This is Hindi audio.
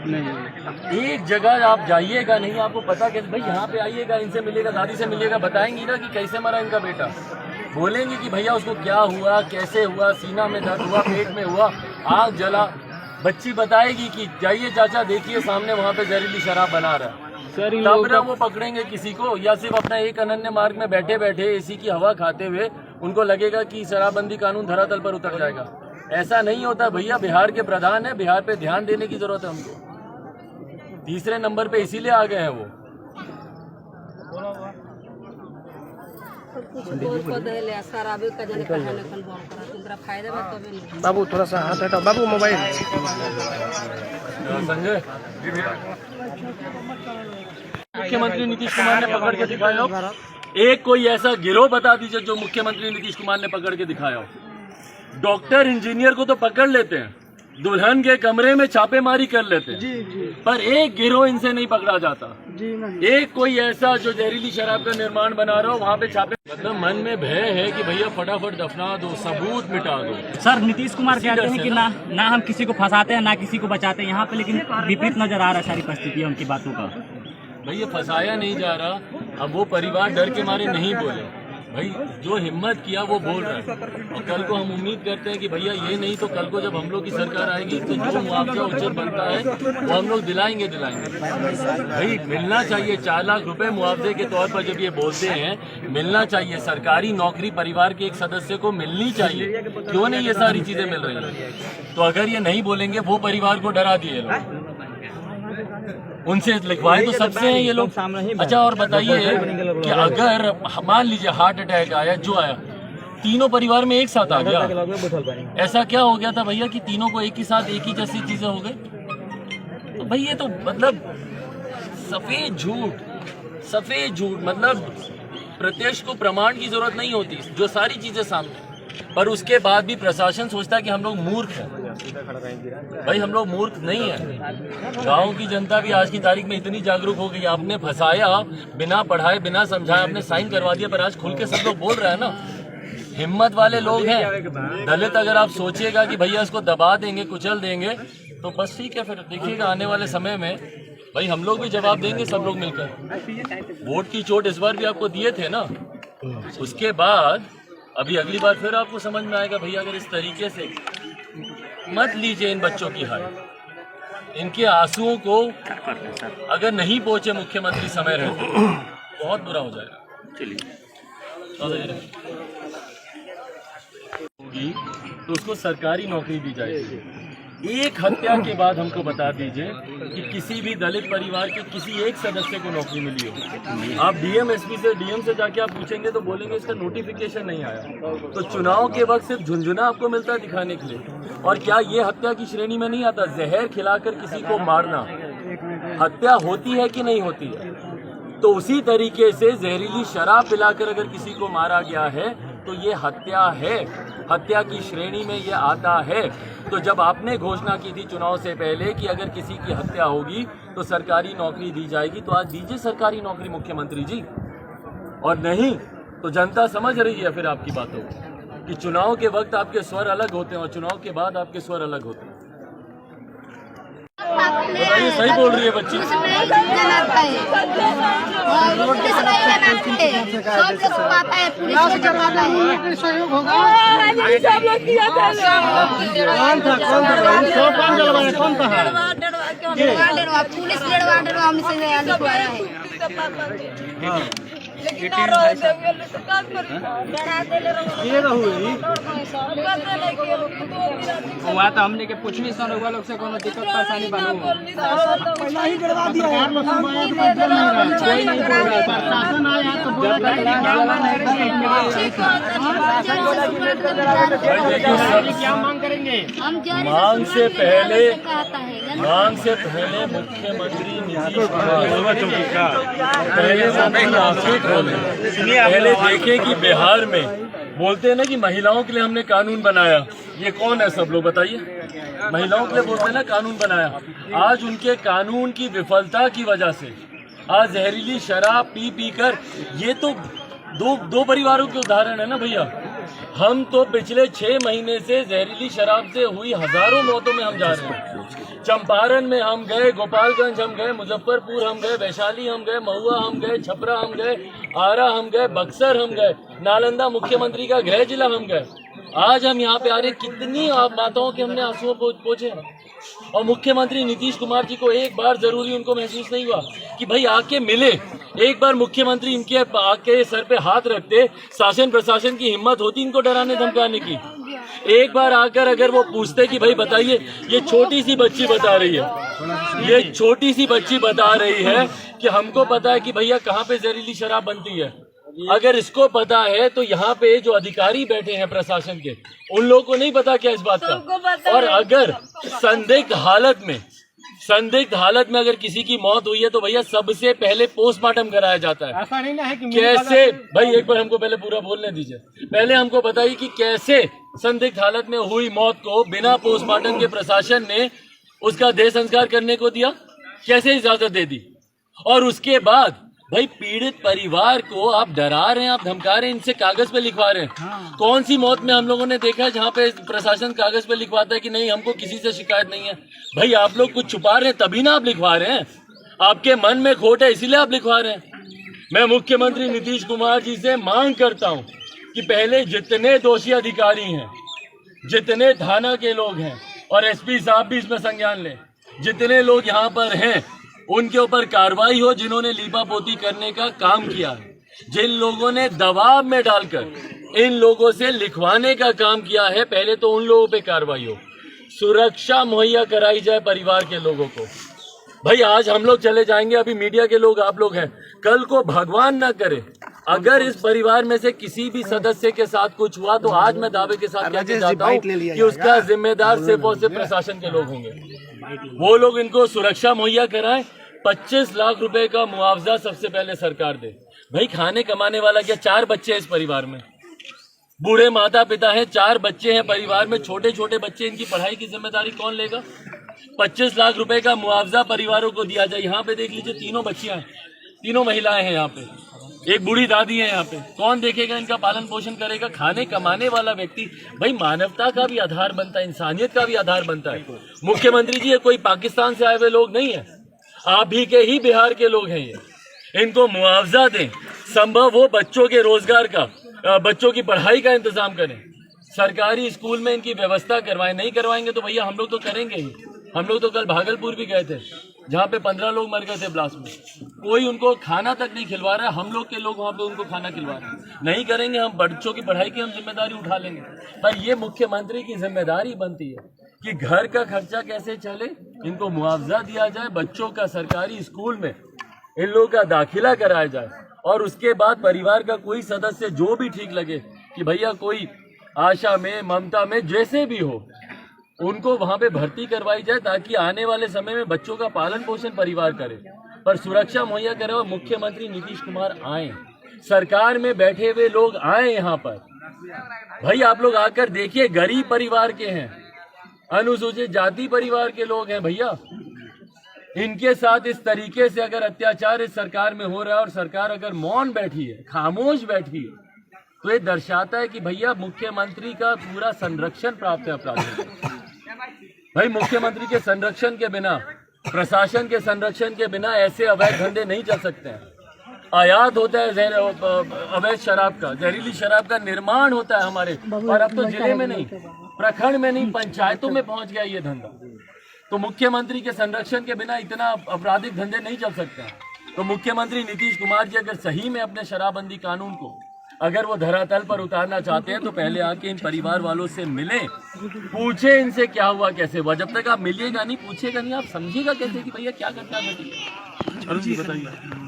नहीं, एक जगह आप जाइएगा नहीं, आपको पता कैसे भाई यहाँ पे आइएगा, इनसे मिलेगा, दादी से मिलेगा, बताएंगी ना कि कैसे मरा इनका बेटा, बोलेंगे कि भैया उसको क्या हुआ, कैसे हुआ, सीना में दर्द हुआ, पेट में हुआ, आग जला। बच्ची बताएगी कि जाइए चाचा देखिए सामने वहाँ पे जहरीली शराब बना रहा है, तब ना वो पकड़ेंगे किसी को, या सिर्फ अपना एक अनन्य मार्ग में बैठे बैठे एसी की हवा खाते हुए उनको लगेगा कि शराबबंदी कानून धरातल पर उतर जाएगा। ऐसा नहीं होता भैया, बिहार के प्रधान है, बिहार पे ध्यान देने की जरूरत है हमको। तीसरे नंबर पे इसीलिए आ गए हैं वो। बाबू थोड़ा सा हाथ हटाओ बाबू, मोबाइल। संजय, मुख्यमंत्री नीतीश कुमार ने पकड़ के दिखाया हो, एक कोई ऐसा गिरोह बता दीजिए जो मुख्यमंत्री नीतीश कुमार ने पकड़ के दिखाया हो। डॉक्टर इंजीनियर को तो पकड़ लेते हैं, दुल्हन के कमरे में छापेमारी कर लेते हैं, पर एक गिरोह इनसे नहीं पकड़ा जाता। एक कोई ऐसा जो जहरीली शराब का निर्माण बना रहा हो वहाँ पे छापे, मतलब मन में भय है कि भैया फटाफट दफना दो, सबूत मिटा दो। सर नीतीश कुमार कहते हैं कि ना हम किसी को फंसाते हैं ना किसी को बचाते हैं यहाँ पे, लेकिन विपरीत नजर आ रहा है सारी परिस्थिति उनकी बातों का। भैया फंसाया नहीं जा रहा, अब वो परिवार डर के मारे नहीं बोले, भाई जो हिम्मत किया वो बोल रहा है। और कल को हम उम्मीद करते हैं कि भैया ये नहीं तो कल को जब हम लोग की सरकार आएगी तो जो मुआवजा उचित बनता है वो हम लोग दिलाएंगे। भाई मिलना चाहिए 4 लाख रुपए मुआवजे के तौर पर, जब ये बोलते हैं मिलना चाहिए, सरकारी नौकरी परिवार के एक सदस्य को मिलनी चाहिए, क्यों नहीं ये सारी चीजें मिल रही है? तो अगर ये नहीं बोलेंगे, वो परिवार को डरा दिए लोग, उनसे लिखवाए तो सबसे हैं ये लोग। अच्छा और बताइए कि अगर मान लीजिए हार्ट अटैक आया, जो आया तीनों परिवार में एक साथ आ गया, ऐसा क्या हो गया था भैया कि तीनों को एक ही साथ एक ही जैसी चीजें हो गई? तो भाई ये तो मतलब सफेद झूठ, मतलब प्रत्यक्ष को प्रमाण की जरूरत नहीं होती, जो सारी चीजें सामने, पर उसके बाद भी प्रशासन सोचता है कि हम लोग मूर्ख हैं। भाई हम लोग मूर्ख नहीं है, गांव की जनता भी आज की तारीख में इतनी जागरूक हो गई। आपने फंसाया, बिना पढ़ाए बिना समझाए आपने साइन करवा दिया, पर आज खुल के सब लोग बोल रहे हैं ना, हिम्मत वाले लोग हैं। दलित अगर आप सोचिएगा कि भैया इसको दबा देंगे, कुचल देंगे, तो बस ठीक है, फिर देखिएगा आने वाले समय में भाई हम लोग भी जवाब देंगे, सब लोग मिलकर। वोट की चोट इस बार भी आपको दिए थे ना, उसके बाद अभी अगली बार फिर आपको समझ में आएगा भैया अगर इस तरीके से मत लीजिए इन बच्चों की हार, इनके आंसुओं को अगर नहीं पहुंचे मुख्यमंत्री समय रहते बहुत बुरा हो जाएगा। चलिए होगी तो उसको सरकारी नौकरी दी जाएगी। एक हत्या के बाद हमको बता दीजिए कि किसी भी दलित परिवार के किसी एक सदस्य को नौकरी मिली हो। आप डीएम एसपी से डीएम से जाके आप पूछेंगे तो बोलेंगे इसका नोटिफिकेशन नहीं आया। तो चुनाव के वक्त सिर्फ झुंझुना आपको मिलता है दिखाने के लिए। और क्या ये हत्या की श्रेणी में नहीं आता? जहर खिलाकर किसी को मारना हत्या होती है कि नहीं होती है? तो उसी तरीके से जहरीली शराब पिलाकर अगर किसी को मारा गया है तो ये हत्या है, हत्या की श्रेणी में ये आता है। तो जब आपने घोषणा की थी चुनाव से पहले कि अगर किसी की हत्या होगी तो सरकारी नौकरी दी जाएगी, तो आज दीजिए सरकारी नौकरी मुख्यमंत्री जी। और नहीं तो जनता समझ रही है फिर आपकी बातों को कि चुनाव के वक्त आपके स्वर अलग होते हैं और चुनाव के बाद आपके स्वर अलग होते हैं। बताइए, सही बोल रही है बच्ची। वहाँ तो हमने के पूछनी सन हुआ लोग से कोनो दिक्कत परेशानी बनो पहला ही करवा दिया है। प्रशासन आया तो क्या मांग करेंगे? मांग से पहले मुख्यमंत्री नीतीश पहले देखें कि बिहार में बोलते हैं ना कि महिलाओं के लिए हमने कानून बनाया। ये कौन है सब लोग बताइए? महिलाओं के लिए बोलते हैं ना कानून बनाया। आज उनके कानून की विफलता की वजह से आज जहरीली शराब पी कर, ये तो दो परिवारों के उदाहरण है ना भैया। हम तो पिछले 6 महीने से जहरीली शराब से हुई हजारों मौतों में हम जा रहे हैं। चंपारण में हम गए, गोपालगंज हम गए, मुजफ्फरपुर हम गए, वैशाली हम गए, महुआ हम गए, छपरा हम गए, आरा हम गए, बक्सर हम गए, नालंदा मुख्यमंत्री का गृह जिला हम गए। आज हम यहाँ पे आ रहे, कितनी माताओं के हमने आंसुओं पोंछे। और मुख्यमंत्री नीतीश कुमार जी को एक बार जरूरी उनको महसूस नहीं हुआ कि भाई आके मिले, एक बार मुख्यमंत्री इनके आके सर पे हाथ रखते, शासन प्रशासन की हिम्मत होती इनको डराने धमकाने की। एक बार आकर अगर वो पूछते कि भाई बताइए, ये छोटी सी बच्ची बता रही है, ये छोटी सी बच्ची बता रही है कि हमको पता है कि भैया कहाँ पे जहरीली शराब बनती है। अगर इसको पता है तो यहाँ पे जो अधिकारी बैठे हैं प्रशासन के, उन लोगों को नहीं पता क्या इस बात का। और अगर संदिग्ध हालत में अगर किसी की मौत हुई है तो भैया सबसे पहले पोस्टमार्टम कराया जाता है। ऐसा नहीं ना है कि कैसे भाई, एक बार हमको पहले पूरा बोलने दीजिए। पहले हमको बताइए कि कैसे संदिग्ध हालत में हुई मौत को बिना पोस्टमार्टम के प्रशासन ने उसका देह संस्कार करने को दिया, कैसे इजाजत दे दी। और उसके बाद भाई पीड़ित परिवार को आप डरा रहे हैं, आप धमका रहे हैं, इनसे कागज पे लिखवा रहे हैं। कौन सी मौत में हम लोगों ने देखा है जहाँ पे प्रशासन कागज पे लिखवाता है कि नहीं हमको किसी से शिकायत नहीं है। भाई आप लोग कुछ छुपा रहे हैं तभी ना आप लिखवा रहे हैं, आपके मन में खोट है इसीलिए आप लिखवा रहे हैं। मैं मुख्यमंत्री नीतीश कुमार जी से मांग करता हूँ कि पहले जितने दोषी अधिकारी हैं, जितने थाना के लोग हैं, और एसपी साहब भी इसमें संज्ञान लें, जितने लोग यहाँ पर हैं उनके ऊपर कार्रवाई हो जिन्होंने लीपापोती करने का काम किया है। जिन लोगों ने दबाव में डालकर इन लोगों से लिखवाने का काम किया है, पहले तो उन लोगों पे कार्रवाई हो, सुरक्षा मुहैया कराई जाए परिवार के लोगों को। भाई आज हम लोग चले जाएंगे, अभी मीडिया के लोग आप लोग हैं, कल को भगवान ना करे अगर इस परिवार में से किसी भी सदस्य के साथ कुछ हुआ तो आज मैं दावे के साथ कहना चाहता हूँ कि उसका जिम्मेदार सिर्फ और सिर्फ प्रशासन के लोग होंगे। वो लोग इनको सुरक्षा मुहैया कराएं, 25 लाख रुपए का मुआवजा सबसे पहले सरकार दे। भाई खाने कमाने वाला क्या, 4 बच्चे हैं इस परिवार में, बूढ़े माता पिता हैं, 4 बच्चे हैं परिवार में, छोटे छोटे बच्चे, इनकी पढ़ाई की जिम्मेदारी कौन लेगा। 25 लाख रुपए का मुआवजा परिवारों को दिया जाए। यहाँ पे देख लीजिए, 3 बच्चियां हैं, 3 महिलाएं हैं यहाँ पे, एक बूढ़ी दादी है यहाँ पे, कौन देखेगा इनका पालन पोषण करेगा। खाने कमाने वाला व्यक्ति भाई मानवता का भी आधार बनता है, इंसानियत का भी आधार बनता है। मुख्यमंत्री जी ये कोई पाकिस्तान से आए हुए लोग नहीं है, आप ही के ही बिहार के लोग हैं ये। इनको मुआवजा दें, संभव हो बच्चों के रोजगार का, बच्चों की पढ़ाई का इंतजाम करें, सरकारी स्कूल में इनकी व्यवस्था करवाएं। नहीं करवाएंगे तो भैया हम लोग तो करेंगे ही। हम लोग तो कल भागलपुर भी गए थे जहाँ पे 15 लोग मर गए थे ब्लास्ट में, कोई उनको खाना तक नहीं खिलवा रहा है, हम लोग के लोग वहाँ पे उनको खाना खिलवा रहे हैं। नहीं करेंगे हम, बच्चों की पढ़ाई की हम जिम्मेदारी उठा लेंगे, पर ये मुख्यमंत्री की जिम्मेदारी बनती है कि घर का खर्चा कैसे चले, इनको मुआवजा दिया जाए, बच्चों का सरकारी स्कूल में इन लोगों का दाखिला कराया जाए, और उसके बाद परिवार का कोई सदस्य जो भी ठीक लगे कि भैया कोई आशा में, ममता में, जैसे भी हो, उनको वहां पे भर्ती करवाई जाए ताकि आने वाले समय में बच्चों का पालन पोषण परिवार करे, पर सुरक्षा मुहैया करे। और मुख्यमंत्री नीतीश कुमार आए, सरकार में बैठे हुए लोग आए यहाँ पर। भाई आप लोग आकर देखिए, गरीब परिवार के हैं, अनुसूचित जाति परिवार के लोग हैं भैया, इनके साथ इस तरीके से अगर अत्याचार इस सरकार में हो रहा है और सरकार अगर मौन बैठी है, खामोश बैठी है, तो ये दर्शाता है कि भैया मुख्यमंत्री का पूरा संरक्षण प्राप्त है अपराधियों को। भाई मुख्यमंत्री के संरक्षण के बिना, प्रशासन के संरक्षण के बिना ऐसे अवैध धंधे नहीं चल सकते हैं। आयात होता है अवैध शराब का, जहरीली शराब का निर्माण होता है हमारे, और अब तो जिले में नहीं, प्रखंड में नहीं, पंचायतों में पहुंच गया ये धंधा। तो मुख्यमंत्री के संरक्षण के बिना इतना आपराधिक धंधे नहीं चल सकते हैं। तो मुख्यमंत्री नीतीश कुमार जी अगर सही में अपने शराबबंदी कानून को अगर वो धरातल पर उतारना चाहते हैं तो पहले आके इन परिवार वालों से मिलें, पूछे इनसे क्या हुआ, कैसे हुआ। जब तक आप मिलिएगा नहीं, पूछेगा नहीं, आप समझिएगा कैसे कि भैया क्या घटना घटी। बताइए।